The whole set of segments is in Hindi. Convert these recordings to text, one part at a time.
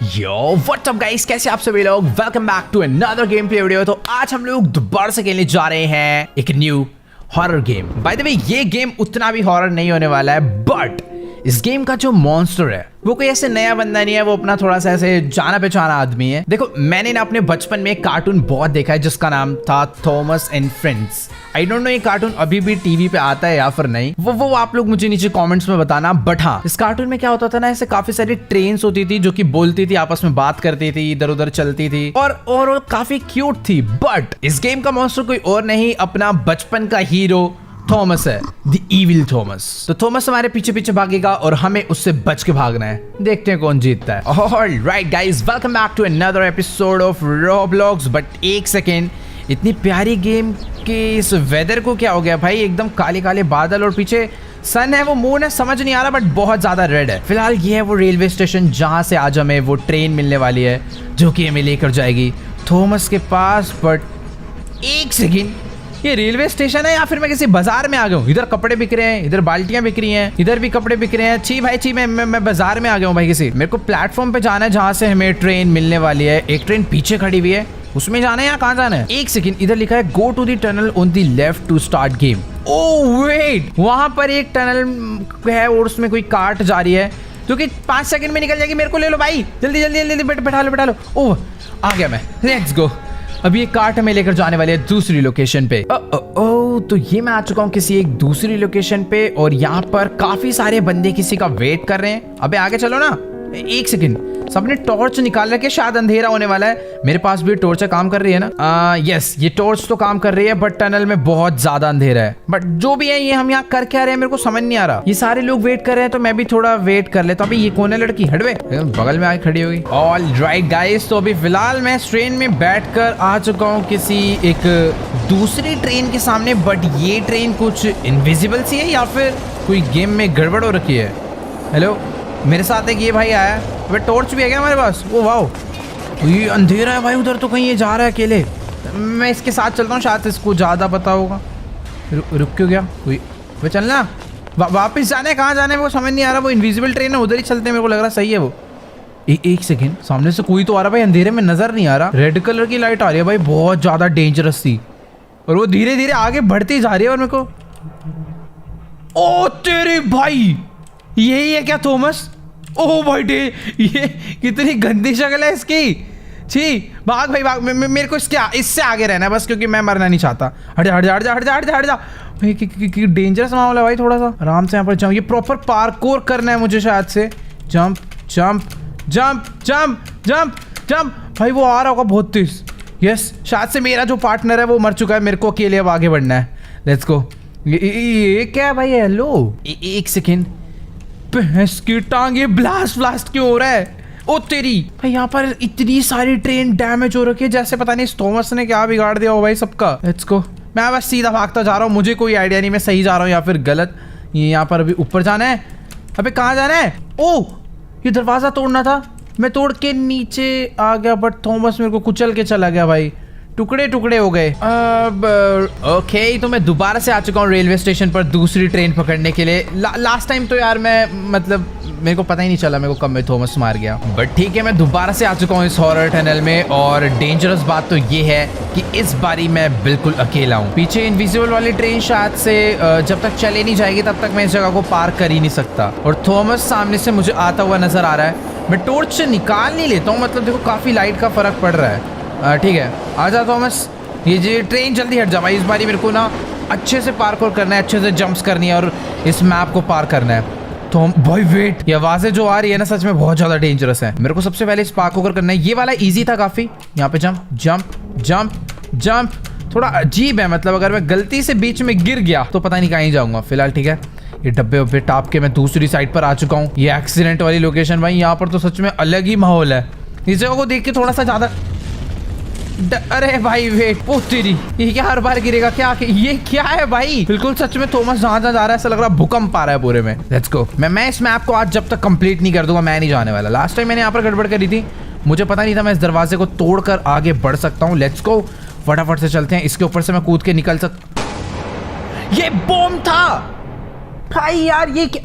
यो व्हाट्स अप गाइस, कैसे आप सभी लोग। Welcome back to another game play video. तो आज हम लोग दोबारा से खेलने जा रहे हैं एक new horror game. By the way ये गेम उतना भी हॉरर नहीं होने वाला है, बट इस गेम का जो मॉन्स्टर है वो कोई ऐसे नया बंदा नहीं है, वो अपना थोड़ा सा ऐसे जाना पहचाना आदमी है। देखो मैंने ना अपने बचपन में एक कार्टून बहुत देखा है जिसका नाम था Thomas and friends. I don't know ये कार्टून अभी भी टीवी पे आता है या फिर नहीं, वो आप लोग मुझे नीचे कमेंट्स में बताना। बट हाँ, इस कार्टून में क्या होता था ना, ऐसे काफी सारी ट्रेन्स होती थी जो कि बोलती थी, आपस में बात करती थी, इधर उधर चलती थी और काफी क्यूट थी। बट इस गेम का मॉन्स्टर कोई और नहीं, अपना बचपन का हीरो थॉमस है, द इविल थॉमस। तो थॉमस हमारे पीछे पीछे भागेगा और हमें उससे बच के भागना है। देखते हैं कौन जीतता है। Alright guys, welcome back to another episode of Roblox. But एक सेकेंड, इतनी प्यारी गेम के इस वेदर को क्या हो गया भाई? एकदम काले काले बादल और पीछे सन है, वो मून है, समझ नहीं आ रहा, बट बहुत ज्यादा रेड है। फिलहाल ये है वो रेलवे स्टेशन जहां से आज हमें वो ट्रेन मिलने वाली है जो कि हमें लेकर जाएगी थॉमस के पास। बट एक सेकेंड, ये रेलवे स्टेशन है या फिर मैं किसी बाजार में आ गया हूँ? इधर कपड़े बिक रहे हैं, इधर बाल्टियां बिक रही हैं, इधर भी कपड़े बिक रहे हैं। छी भाई छी, मैं बाजार में आ गया हूँ भाई किसी। मेरे को प्लेटफॉर्म पे जाना है जहाँ से हमें ट्रेन मिलने वाली है। एक ट्रेन पीछे खड़ी हुई है, उसमें जाना है या कहाँ जाना है? एक सेकंड, इधर लिखा है go to the tunnel on the left to start game. Oh wait, वहां पर एक टनल है और उसमें कोई कार्ट जा रही है जो कि 5 सेकंड में निकल जाएगी। मेरे को ले लो भाई, जल्दी जल्दी जल्दी बैठा लो। ओह आ गया मैं, लेट्स गो। अभी ये कार्ट हमें लेकर जाने वाली है दूसरी लोकेशन पे। तो ये मैं आ चुका हूँ किसी एक दूसरी लोकेशन पे और यहाँ पर काफी सारे बंदे किसी का वेट कर रहे हैं। अबे आगे चलो ना। एक सेकंड, सबने टॉर्च निकाल रखे, शायद अंधेरा होने वाला है। मेरे पास भी टॉर्च काम कर रही है ना? यस, ये टॉर्च तो काम कर रही है, बट टनल में बहुत ज्यादा अंधेरा है। बट जो भी है, ये हम यहाँ कर क्या रहे हैं मेरे को समझ नहीं आ रहा। ये सारे लोग वेट कर रहे हैं तो मैं भी थोड़ा वेट कर लेता हूँ। अभी ये कौन है लड़की? हटवे, बगल में आके खड़ी होगी। ऑलराइट गाइस, तो अभी फिलहाल मैं ट्रेन में बैठ कर आ चुका हूँ किसी एक दूसरी ट्रेन के सामने। बट ये ट्रेन कुछ इनविजिबल सी है या फिर कोई गेम में गड़बड़ हो रखी है। हेलो, मेरे साथ एक ये भाई आया है। वे टॉर्च भी है क्या हमारे पास? ओ वाह, ये अंधेरा है भाई, उधर तो कहीं ये जा रहा है अकेले। मैं इसके साथ चलता हूँ, शायद इसको ज़्यादा पता होगा। रुक क्यों गया? वे चलना वापस जाने, कहाँ जाने वो समझ नहीं आ रहा। वो इनविजिबल ट्रेन है, उधर ही चलते हैं, मेरे को लग रहा सही है वो। एक सेकेंड, सामने से कोई तो आ रहा भाई, अंधेरे में नजर नहीं आ रहा। रेड कलर की लाइट आ रही है भाई, बहुत ज़्यादा डेंजरस थी और वो धीरे धीरे आगे बढ़ती जा रही है। और मेरे को, ओ तेरे भाई, यही है क्या थॉमस? ओह भाई डे, ये कितनी गंदी शक्ल है इसकी। छी, भाग भाई भाग। मेरे को इससे आगे रहना है बस, क्योंकि मैं मरना नहीं चाहता। हट जा भाई, डेंजरस मामला है भाई। थोड़ा सा आराम से यहाँ पर जाऊँ। ये प्रॉपर पार्कोर करना है मुझे शायद से। Jump jump jump jump jump jump. भाई वो आ रहा होगा बहुत तेज। यस, शायद से मेरा जो पार्टनर है वो मर चुका है, मेरे को अकेले अब आगे बढ़ना है। Let's go. ये क्या है भाई? हेलो, एक सेकेंड, भैंस की टांग, ये ब्लास्ट क्यों हो रहा है? ओ तेरी भाई, यहाँ पर इतनी सारी ट्रेन डैमेज हो रखी है, जैसे पता नहीं थॉमस ने क्या बिगाड़ दिया हो भाई सबका। Let's go. मैं बस सीधा भागता जा रहा हूँ, मुझे कोई आइडिया नहीं मैं सही जा रहा हूँ या फिर गलत। ये यहाँ पर अभी ऊपर जाना है। अबे कहाँ जाना है? ओ, ये दरवाजा तोड़ना था, मैं तोड़ के नीचे आ गया, बट थॉमस मेरे को कुचल के चला गया भाई, टुकड़े टुकड़े हो गए। अब ओके, तो मैं दोबारा से आ चुका हूँ रेलवे स्टेशन पर दूसरी ट्रेन पकड़ने के लिए। लास्ट टाइम तो यार मैं मतलब मेरे को पता ही नहीं चला मेरे को कब में थॉमस मार गया। बट ठीक है, मैं दोबारा से आ चुका हूँ इस हॉरर टनल में। और डेंजरस बात तो ये है कि इस बारी मैं बिल्कुल अकेला हूँ। पीछे इनविजिबल वाली ट्रेन शायद से जब तक चले नहीं जाएगी तब तक मैं इस जगह को पार कर ही नहीं सकता। और थॉमस सामने से मुझे आता हुआ नजर आ रहा है। मैं टॉर्च से निकाल नहीं लेता हूँ, मतलब देखो काफी लाइट का फर्क पड़ रहा है। ठीक है, आजा थॉमस। ये ट्रेन जल्दी हट जा भाई, इस बारी मेरे को ना अच्छे से पार्कोर करना है, अच्छे से जंप्स करनी है और इस मैप को पार करना है। तो भाई वेट, ये आवाजें जो आ रही है ना सच में बहुत ज्यादा डेंजरस है। मेरे को सबसे पहले इस पार्कोर करना है। ये वाला इजी था काफी। यहाँ पे जंप जंप जंप जंप। थोड़ा अजीब है, मतलब अगर मैं गलती से बीच में गिर गया तो पता नहीं कहीं जाऊंगा। फिलहाल ठीक है, ये डब्बे वब्बे टाप के मैं दूसरी साइड पर आ चुका हूँ। ये एक्सीडेंट वाली लोकेशन भाई, यहाँ पर तो सच में अलग ही माहौल है। इस जगह को देख के थोड़ा सा ज्यादा अरे भाई वेट, ओ तेरी, ये क्या हर बार गिरेगा क्या? ये क्या है भाई? बिल्कुल सच में थॉमस जहाँ जा रहा है ऐसा लग रहा भूकंप आ रहा है पूरे में। Let's go. मैं इस मैप को आज जब तक कंप्लीट नहीं कर दूंगा मैं नहीं जाने वाला। लास्ट टाइम मैंने यहाँ पर गड़बड़ करी थी, मुझे पता नहीं था मैं इस दरवाजे को तोड़कर आगे बढ़ सकता हूँ। लेट्स गो, फटाफट से चलते हैं। इसके ऊपर से मैं कूद के निकल सकता। ये बॉम्ब था भाई यार, ये क्या?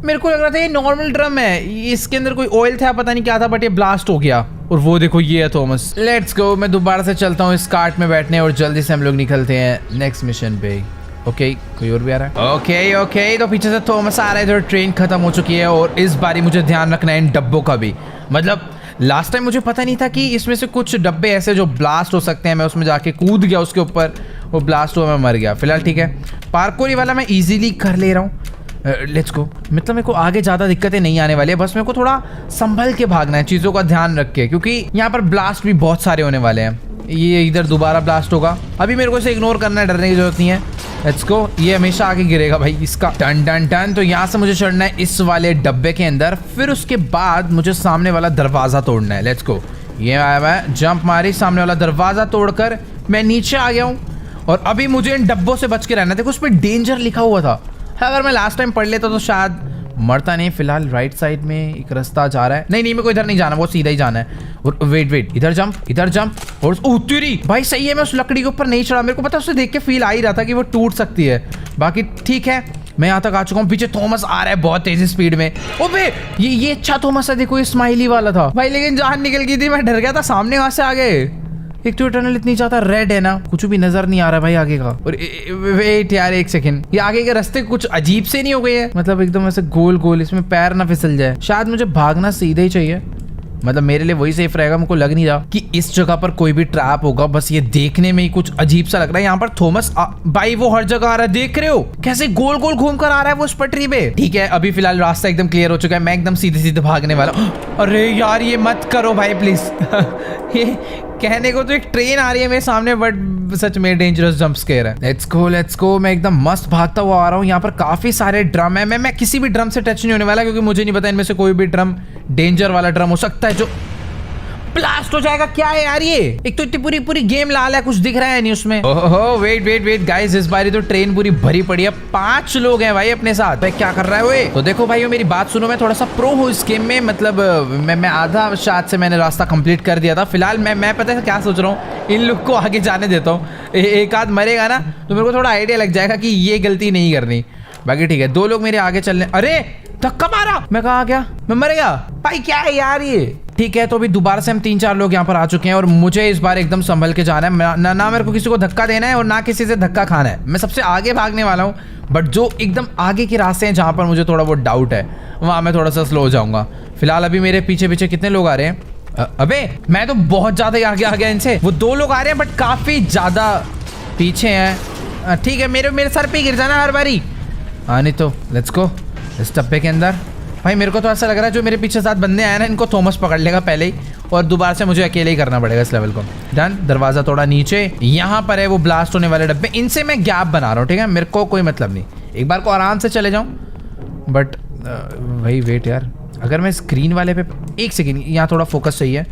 मेरे को लग रहा था ये नॉर्मल ड्रम है, इसके अंदर कोई ऑयल था, पता नहीं क्या था, बट ये ब्लास्ट हो गया। और वो देखो ये है थॉमस। लेट्स गो, मैं दोबारा से चलता हूँ इस कार्ट में बैठने और जल्दी से हम लोग निकलते हैं नेक्स्ट मिशन पे। ओके, कोई और भी आ रहा है? ओके, तो पीछे से थॉमस आ रहा है, इधर ट्रेन खत्म हो चुकी है और इस बारी मुझे ध्यान रखना है इन डब्बों का भी। मतलब लास्ट टाइम मुझे पता नहीं था कि इसमें से कुछ डब्बे ऐसे जो ब्लास्ट हो सकते हैं। मैं उसमें जाके कूद गया उसके ऊपर, वो ब्लास्ट हुआ, मैं मर गया। फिलहाल ठीक है, पार्कोरी वाला मैं इजीली कर ले रहा हूँ। Let's go. मतलब मेरे को आगे ज़्यादा दिक्कतें नहीं आने वाली है, बस मेरे को थोड़ा संभल के भागना है, चीज़ों का ध्यान रख के, क्योंकि यहाँ पर ब्लास्ट भी बहुत सारे होने वाले हैं। ये इधर दोबारा ब्लास्ट होगा, अभी मेरे को इसे इग्नोर करना है, डरने की जरूरत नहीं है। लेट्स गो, ये हमेशा आगे गिरेगा भाई इसका। टन टन टन। तो यहाँ से मुझे चढ़ना है इस वाले डब्बे के अंदर, फिर उसके बाद मुझे सामने वाला दरवाज़ा तोड़ना है। लेट्स गो, ये आया, मैं जंप मारी, सामने वाला दरवाज़ा तोड़कर मैं नीचे आ गया हूँ। और अभी मुझे इन डब्बों से बच के रहना है। देखो उस पर डेंजर लिखा हुआ था, अगर मैं लास्ट टाइम पढ़ लेता तो शायद मरता नहीं। फिलहाल राइट साइड में एक रास्ता जा रहा है, नहीं मेरे को इधर नहीं जाना, वो सीधा ही जाना है। और वेट, इधर जंप और तेरी भाई सही है, मैं उस लकड़ी के ऊपर नहीं चढ़ा। मेरे को पता है, उसे देख के फील आ ही रहा था कि वो टूट सकती है। बाकी ठीक है, मैं यहाँ तक आ चुका हूँ। पीछे थॉमस आ रहा है बहुत तेजी स्पीड में। ओबे ये अच्छा थॉमस है, देखो ये स्माइली वाला था भाई, लेकिन जान निकल गई थी, मैं डर गया था। सामने वहां से आ गए। एक तो टनल इतनी ज्यादा रेड है ना, कुछ भी नजर नहीं आ रहा भाई आगे का। और वेट यार एक सेकंड, ये आगे के रास्ते कुछ अजीब से नहीं हो गए हैं, मतलब एकदम ऐसे गोल गोल, इसमें पैर ना फिसल जाए। शायद मुझे भागना सीधे ही चाहिए, मतलब मेरे लिए वही सेफ रहेगा। मुझको लग नहीं रहा कि इस जगह पर कोई भी ट्रैप होगा, बस ये देखने में ही कुछ अजीब सा लग रहा है। यहाँ पर थॉमस भाई वो हर जगह आ रहा है, देख रहे हो कैसे गोल गोल घूम कर आ रहा है वो उस पटरी पे। ठीक है, अभी फिलहाल रास्ता एकदम क्लियर हो चुका है, मैं एकदम सीधे सीधे भागने वाला हूँ। अरे यार ये मत करो भाई प्लीज। ये कहने को तो एक ट्रेन आ रही है मेरे सामने, बट सच में डेंजरस जंप स्केयर है। लेट्स गो, मैं एकदम मस्त भागता हुआ आ रहा हूँ। यहाँ पर काफी सारे ड्रम है, मैं किसी भी ड्रम से टच नहीं होने वाला, क्योंकि मुझे नहीं पता इनमें से कोई भी ड्रम डेंजर वाला ड्रम हो सकता है जो ब्लास्ट हो जाएगा। क्या है यार ये, एक तो इतनी पूरी गेम लाल है, कुछ दिख रहा है नहीं उसमें। ओहो वेट गाइस, इस बारी तो ट्रेन पूरी भरी पड़ी है, 5 लोग हैं भाई अपने साथ। भाई क्या कर रहा है वो? तो देखो भाई मेरी बात सुनो, मैं थोड़ा सा प्रो हूँ इस गेम में, मतलब मैं आधा शायद से मैंने रास्ता कंप्लीट कर दिया था। फिलहाल मैं पता है क्या सोच रहा हूँ, इन लोग को आगे जाने देता हूँ। एक आध मरेगा ना तो मेरे को थोड़ा आइडिया लग जाएगा कि ये गलती नहीं करनी। बाकी ठीक है, 2 लोग मेरे आगे चलने। अरे धक्का मारा, मैं कहाँ गया, मैं मर गया भाई, क्या है यार ये। ठीक है, तो अभी दोबारा से हम 3-4 लोग यहाँ पर आ चुके हैं और मुझे इस बार एकदम संभल के जाना है। ना मेरे को किसी को धक्का देना है और ना किसी से धक्का खाना है। मैं सबसे आगे भागने वाला हूँ, बट जो एकदम आगे के रास्ते हैं जहाँ पर मुझे थोड़ा बहुत डाउट है, वहाँ मैं थोड़ा सा स्लो हो जाऊंगा। फिलहाल अभी मेरे पीछे कितने लोग आ रहे हैं? अबे मैं तो बहुत ज्यादा आगे आ गया इनसे। वो 2 लोग आ रहे हैं बट काफी ज्यादा पीछे हैं। ठीक है, मेरे सर पे गिर जाना हर बारी। नहीं तो लेट्स गो इस डब्बे के अंदर। भाई मेरे को तो ऐसा लग रहा है जो मेरे पीछे 7 बंदे आए ना, इनको थॉमस पकड़ लेगा पहले ही, और दोबारा से मुझे अकेले ही करना पड़ेगा इस लेवल को। डन, दरवाजा तोड़ा। नीचे यहाँ पर है वो ब्लास्ट होने वाले डब्बे, इनसे मैं गैप बना रहा हूँ। ठीक है, मेरे को कोई मतलब नहीं, एक बार को आराम से चले जाऊँ। बट भाई वेट यार, अगर मैं स्क्रीन वाले पे एक सेकेंड, यहाँ थोड़ा फोकस चाहिए।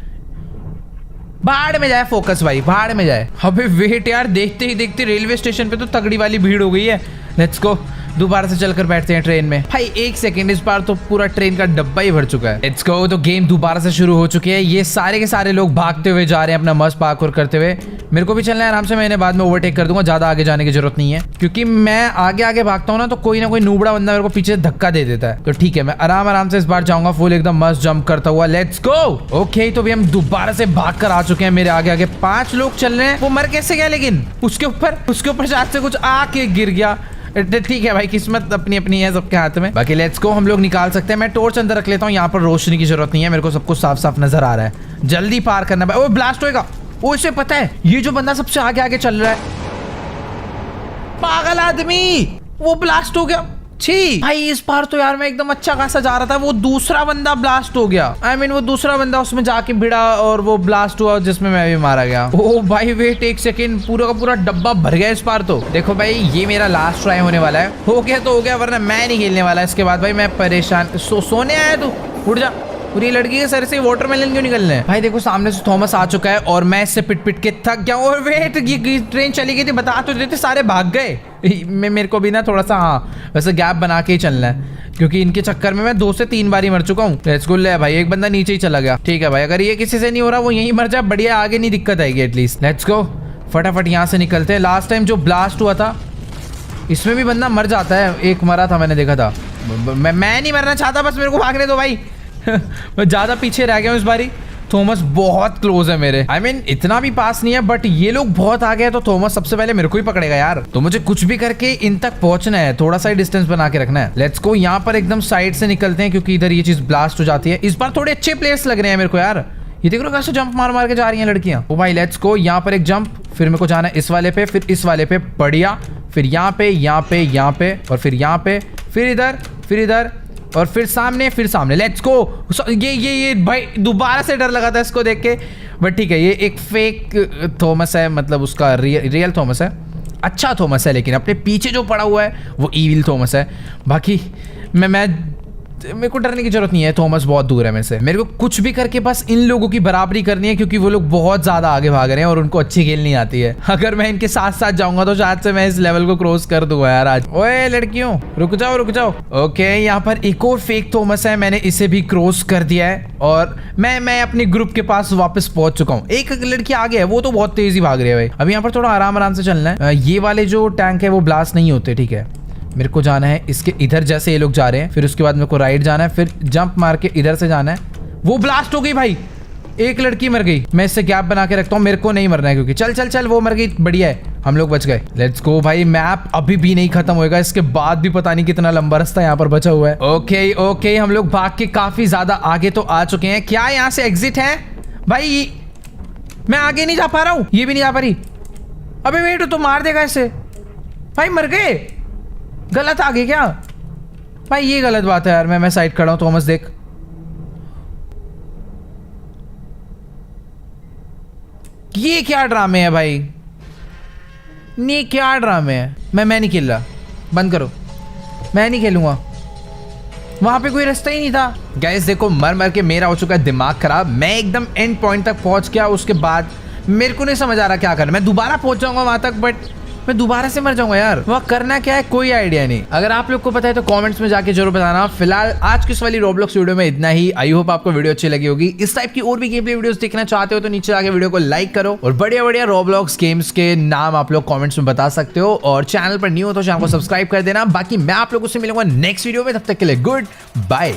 भाड़ में जाए फोकस भाई, भाड़ में जाए। अबे वेट यार, देखते ही देखते रेलवे स्टेशन पे तो तगड़ी वाली भीड़ हो गई है। लेट्स गो, दोबारा से चलकर बैठते हैं ट्रेन में। भाई एक सेकंड, इस बार तो पूरा ट्रेन का डब्बा ही भर चुका है। लेट्स गो, तो गेम दोबारा से शुरू हो चुकी है। ये सारे के सारे लोग भागते हुए जा रहे हैं अपना मस्त पार्कोर करते हुए। मेरे को भी चलना है आराम से, मैंने बाद में ओवरटेक कर दूंगा, ज्यादा आगे जाने की जरूरत नहीं है, क्योंकि मैं आगे भागता हूँ ना तो कोई ना कोई नूबड़ा बंदा मेरे को पीछे धक्का दे देता है। तो ठीक है, मैं आराम से इस बार जाऊंगा फुल एकदम मस्त जंप करता हुआ। Let's go. ओके, तो अभी हम दोबारा से भाग कर आ चुके हैं। मेरे आगे 5 लोग चल रहे हैं। वो मर कैसे गया, लेकिन उसके ऊपर शायद से कुछ आके गिर गया। ठीक है भाई, किस्मत अपनी अपनी है सबके हाथ में। बाकी लेट्स गो, हम लोग निकाल सकते हैं। मैं टॉर्च अंदर रख लेता हूँ, यहाँ पर रोशनी की जरूरत नहीं है, मेरे को सब कुछ साफ साफ नजर आ रहा है। जल्दी पार करना भाई। ओ ब्लास्ट होएगा, ओ इसे पता है, ये जो बंदा सबसे आगे चल रहा है, पागल आदमी, वो ब्लास्ट हो गया। छी भाई, इस बार तो यार मैं एकदम अच्छा खासा जा रहा था, वो दूसरा बंदा ब्लास्ट हो गया। वो दूसरा बंदा उसमें जाके भिड़ा और वो ब्लास्ट हुआ, जिसमें मैं भी मारा गया। ओ भाई वेट एक सेकेंड, पूरा का पूरा डब्बा भर गया इस बार तो। देखो भाई, ये मेरा लास्ट ट्राई होने वाला है। हो गया तो हो गया, वरना मैं नहीं खेलने वाला इसके बाद। भाई मैं परेशान। सोने आया तू, उठ जा। पूरी लड़की के सर से वाटरमेलन क्यों निकलने हैं? भाई देखो, सामने से थॉमस आ चुका है और मैं इससे पिट के थक गया। और वेट, ये ट्रेन चली गई थी, बता तो देते, सारे भाग गए। मेरे को भी ना थोड़ा सा वैसे गैप बना के ही चलना है, क्योंकि इनके चक्कर में मैं 2 से 3 बार ही मर चुका हूँ। Let's go. ले भाई, एक बंदा नीचे ही चला गया। ठीक है भाई, अगर ये किसी से नहीं हो रहा, वो यहीं मर जाए, बढ़िया, आगे नहीं दिक्कत आएगी एटलीस्ट। लेट्स गो, फटाफट यहाँ से निकलते हैं। लास्ट टाइम जो ब्लास्ट हुआ था, इसमें भी बंदा मर जाता है, एक मरा था मैंने देखा था। मैं नहीं मरना चाहता, बस मेरे को भागने दो भाई। मैं ज्यादा पीछे रह गया हूँ इस बारी। थॉमस बहुत क्लोज है मेरे, I mean, इतना भी पास नहीं है, बट ये लोग बहुत आगे हैं, तो थॉमस सबसे पहले मेरे को ही पकड़ेगा यार। तो मुझे कुछ भी करके इन तक पहुंचना है, थोड़ा सा डिस्टेंस बना के रखना है। लेट्स गो, यहाँ पर एकदम साइड से निकलते हैं क्योंकि इधर ये चीज ब्लास्ट हो जाती है। इस बार थोड़े अच्छे प्लेयर्स लग रहे हैं मेरे को यार। ये देख रहे हो कैसे जंप मार मार के जा रही हैं लड़कियां। ओ भाई लेट्स गो, यहाँ पर एक जंप, फिर मेरे को जाना है इस वाले पे, फिर इस वाले पे, बढ़िया, फिर यहाँ पे, यहाँ पे, यहाँ पे, और फिर यहाँ पे, फिर इधर और फिर सामने। Let's go. ये भाई दोबारा से डर लगा था इसको देख के, बट ठीक है, ये एक फेक थॉमस है, मतलब उसका रियल थॉमस है, अच्छा थॉमस है, लेकिन अपने पीछे जो पड़ा हुआ है वो ईविल थॉमस है। बाकी मेरे को डरने की जरूरत नहीं है, थॉमस बहुत दूर है मेरे से। मेरे को कुछ भी करके बस इन लोगों की बराबरी करनी है, क्योंकि वो लोग बहुत ज्यादा आगे भाग रहे हैं और उनको अच्छी खेलनी आती है। अगर मैं इनके साथ साथ जाऊंगा तो शायद से मैं इस लेवल को क्रॉस कर दूंगा यार आज। ओए लड़कियों रुक जाओ। ओके, यहाँ पर एक और फेक थॉमस है, मैंने इसे भी क्रॉस कर दिया है और मैं अपने ग्रुप के पास वापस पहुंच चुका हूँ। एक लड़की आगे है, वो तो बहुत तेजी भाग रही है भाई। अभी यहाँ पर थोड़ा आराम से चलना है। ये वाले जो टैंक है वो ब्लास्ट नहीं होते, ठीक है। मेरे को जाना है इसके इधर, जैसे ये लोग जा रहे हैं, फिर उसके बाद मेरे को राइट जाना है, फिर जंप मार के इधर से जाना है। वो ब्लास्ट हो गई भाई, एक लड़की मर गई। मैं इससे गैप बना के रखता हूँ, मेरे को नहीं मरना है क्योंकि चल वो मर गई, बढ़िया है, हम लोग बच गए। लेट्स गो भाई, मैप अभी भी नहीं खत्म होएगा, इसके बाद भी पता नहीं कितना लंबा रास्ता यहाँ पर बचा हुआ है। ओके, हम लोग भाग के काफी ज्यादा आगे तो आ चुके हैं। क्या यहाँ से एग्जिट है भाई? मैं आगे नहीं जा पा रहा हूँ, ये भी नहीं जा पा रही। अबे वेट, तो मार देगा इसे भाई। मर गए, गलत आ गई क्या भाई? ये गलत बात है यार। मैं साइड खड़ा हूं, थॉमस देख। ये क्या ड्रामे है भाई? ये क्या ड्रामे है? मैं नहीं खेल रहा, बंद करो, मैं नहीं खेलूंगा। वहां पे कोई रास्ता ही नहीं था। गाइस देखो, मर के मेरा हो चुका है दिमाग खराब। मैं एकदम एंड पॉइंट तक पहुंच गया, उसके बाद मेरे को नहीं समझ आ रहा क्या करना। मैं दोबारा पहुंच जाऊंगा वहां तक, बट मैं दोबारा से मर जाऊंगा यार। वह करना क्या है कोई आइडिया नहीं। अगर आप लोग को पता है तो कमेंट्स में जाके जरूर बताना। फिलहाल आज की इस वाली रोब्लॉक्स वीडियो में इतना ही। आई होप आपको वीडियो अच्छी लगी होगी। इस टाइप की और भी गेम प्ले वीडियोस देखना चाहते हो तो नीचे जाके वीडियो को लाइक करो और बढ़िया रोब्लॉक्स गेम्स के नाम आप लोग कमेंट्स में बता सकते हो। और चैनल पर न्यू हो तो चैनल को सब्सक्राइब कर देना। बाकी मैं आप लोगों से मिलूंगा नेक्स्ट वीडियो में, तब तक के लिए गुड बाय।